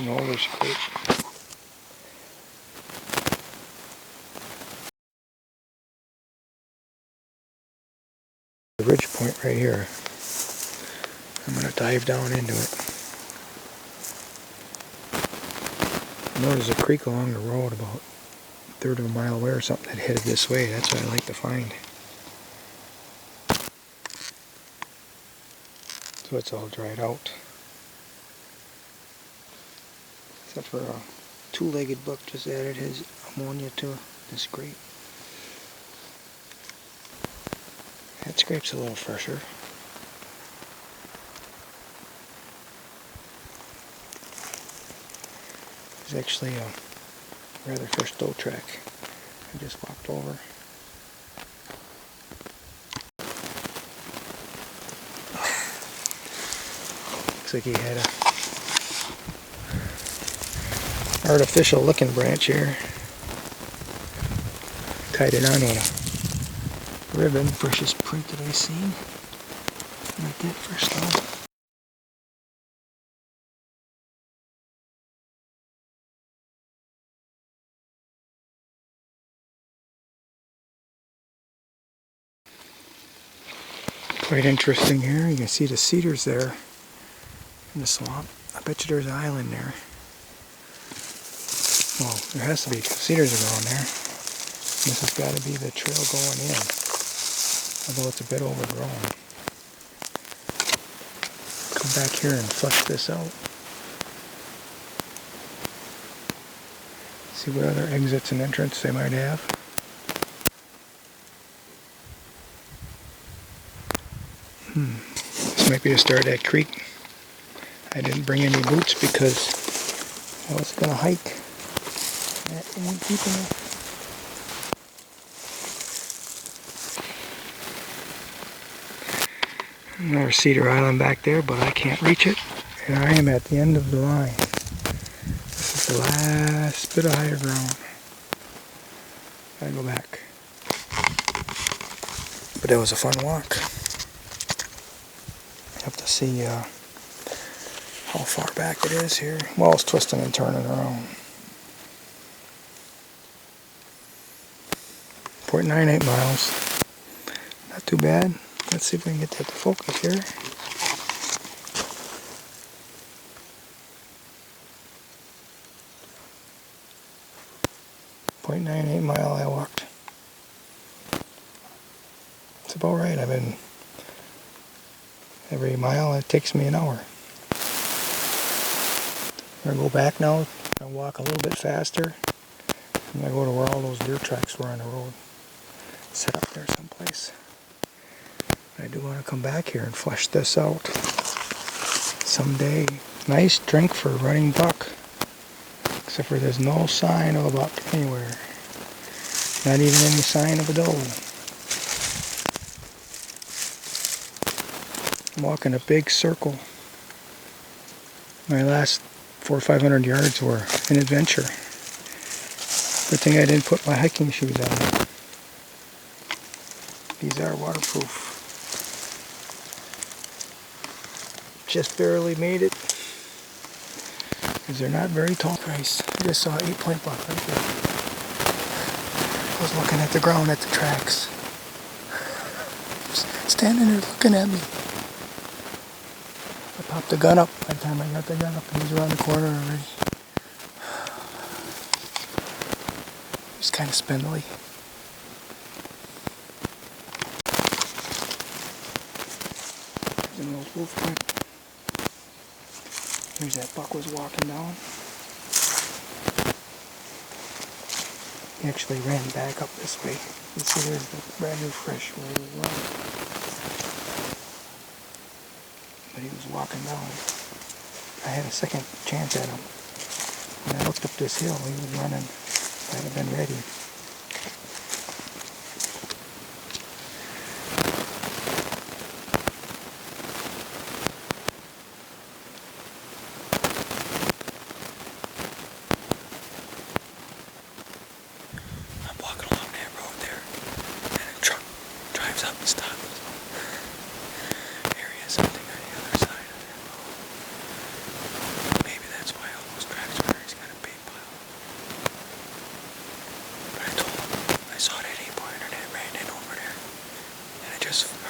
an older scrape. The ridge point right here. I'm going to dive down into it. I know there's a creek along the road about a third of a mile away or something that headed this way. That's what I like to find. So it's all dried out. Except for a two-legged buck just added his ammonia to the scrape. That scrape's a little fresher. There's actually a rather fresh doe track I just walked over. Looks like he had a artificial looking branch here. Tied it on with a ribbon. Freshest print that I've seen. Like that fresh though. Quite interesting here. You can see the cedars there in the swamp. I bet you there's an island there. Well, there has to be, because cedars are going there. This has got to be the trail going in, although it's a bit overgrown. Come back here and flush this out. See what other exits and entrances they might have. This might be the start of that creek. I didn't bring any boots because I was going to hike. That ain't deep enough. Another cedar island back there, but I can't reach it. And I am at the end of the line. This is the last bit of higher ground. Gotta go back. But that was a fun walk. Have to see how far back it is here. Well, it's twisting and turning around. 0.98 miles. Not too bad. Let's see if we can get that to focus here. .98 mile I walked. It's about right. I've been every mile it takes me an hour. I'm gonna go back now and walk a little bit faster. I'm gonna go to where all those deer tracks were on the road. Set up there someplace. I do want to come back here and flush this out someday. Nice drink for running buck. Except for there's no sign of a buck anywhere. Not even any sign of a doe. I'm walking a big circle. My last 400 or 500 yards were an adventure. Good thing I didn't put my hiking shoes on. These are waterproof. Just barely made it. Because they're not very tall. Christ, I just saw an 8-point buck right there. I was looking at the ground at the tracks. Standing there looking at me. I popped the gun up. By the time I got the gun up, he was around the corner already. He was kind of spindly. There's an old wolf print. Here's that buck was walking down. He actually ran back up this way. You see there's the brand new fresh where he was running. But he was walking down. I had a second chance at him. When I looked up this hill, he was running. I'd have been ready. Up and stops. Area something on the other side of that road. Maybe that's why I almost tried. this